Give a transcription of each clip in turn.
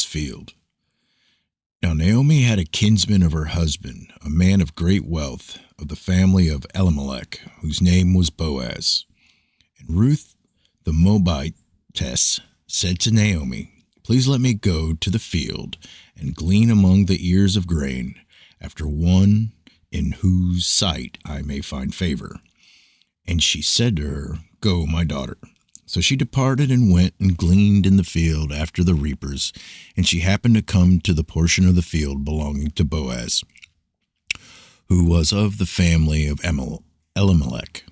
field. Now Naomi had a kinsman of her husband, a man of great wealth, of the family of Elimelech, whose name was Boaz. And Ruth the Moabitess said to Naomi, "Please let me go to the field and glean among the ears of grain, after one in whose sight I may find favor." And she said to her, "Go, my daughter." So she departed and went and gleaned in the field after the reapers, and she happened to come to the portion of the field belonging to Boaz, who was of the family of Elimelech.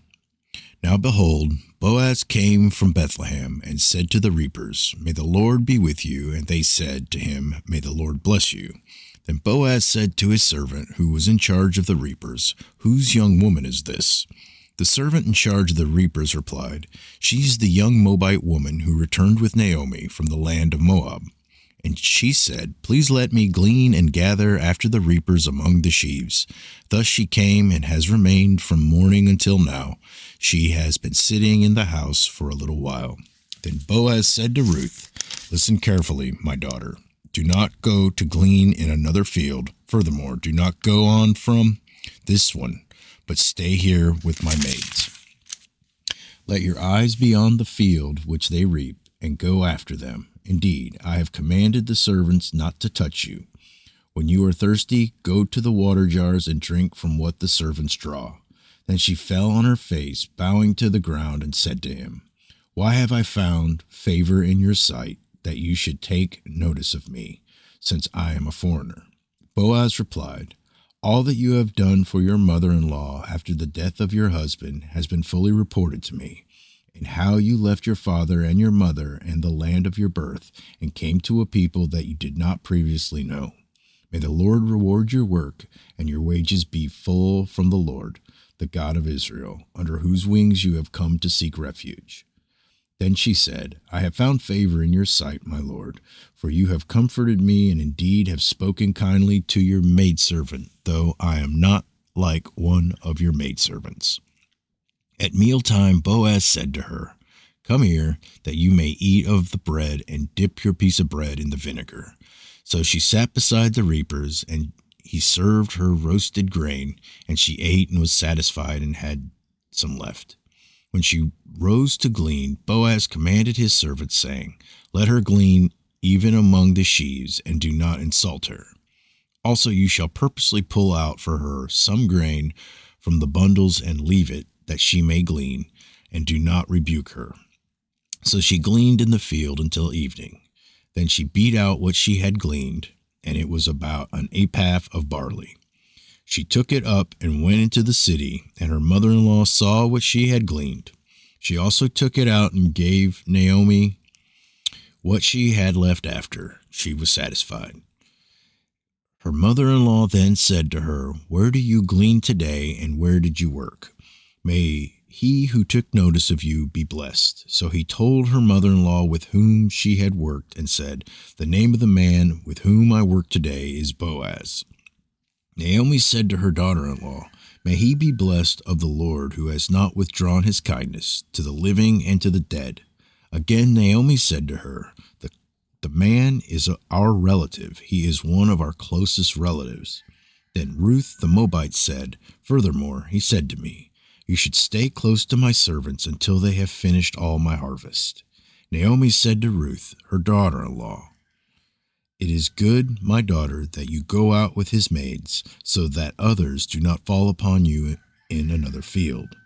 Now behold, Boaz came from Bethlehem and said to the reapers, "May the Lord be with you." And they said to him, "May the Lord bless you." Then Boaz said to his servant, who was in charge of the reapers, "Whose young woman is this?" The servant in charge of the reapers replied, "She's the young Moabite woman who returned with Naomi from the land of Moab." And she said, "Please let me glean and gather after the reapers among the sheaves." Thus she came and has remained from morning until now. She has been sitting in the house for a little while. Then Boaz said to Ruth, "Listen carefully, my daughter. Do not go to glean in another field. Furthermore, do not go on from this one, but stay here with my maids. Let your eyes be on the field which they reap, and go after them. Indeed, I have commanded the servants not to touch you. When you are thirsty, go to the water jars and drink from what the servants draw." Then she fell on her face, bowing to the ground, and said to him, "Why have I found favor in your sight, that you should take notice of me, since I am a foreigner?" Boaz replied, "All that you have done for your mother-in-law after the death of your husband has been fully reported to me, and how you left your father and your mother and the land of your birth, and came to a people that you did not previously know. May the Lord reward your work, and your wages be full from the Lord, the God of Israel, under whose wings you have come to seek refuge." Then she said, "I have found favor in your sight, my lord, for you have comforted me, and indeed have spoken kindly to your maidservant, though I am not like one of your maidservants." At mealtime Boaz said to her, "Come here, that you may eat of the bread, and dip your piece of bread in the vinegar." So she sat beside the reapers, and he served her roasted grain, and she ate and was satisfied and had some left. When she rose to glean, Boaz commanded his servant, saying, "Let her glean even among the sheaves, and do not insult her. Also you shall purposely pull out for her some grain from the bundles and leave it, that she may glean, and do not rebuke her." So she gleaned in the field until evening. Then she beat out what she had gleaned, and it was about an ephah of barley. She took it up and went into the city, and her mother-in-law saw what she had gleaned. She also took it out and gave Naomi what she had left after she was satisfied. Her mother-in-law then said to her, "Where do you glean today, and where did you work? May he who took notice of you be blessed." So he told her mother-in-law with whom she had worked, and said, "The name of the man with whom I work today is Boaz." Naomi said to her daughter-in-law, "May he be blessed of the Lord, who has not withdrawn his kindness to the living and to the dead." Again Naomi said to her, The man is our relative. He is one of our closest relatives." Then Ruth the Moabite said, "Furthermore, he said to me, 'You should stay close to my servants until they have finished all my harvest.'" Naomi said to Ruth, her daughter-in-law, "It is good, my daughter, that you go out with his maids, so that others do not fall upon you in another field."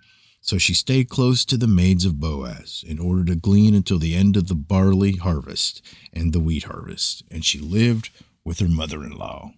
So she stayed close to the maids of Boaz, in order to glean until the end of the barley harvest and the wheat harvest, and she lived with her mother-in-law.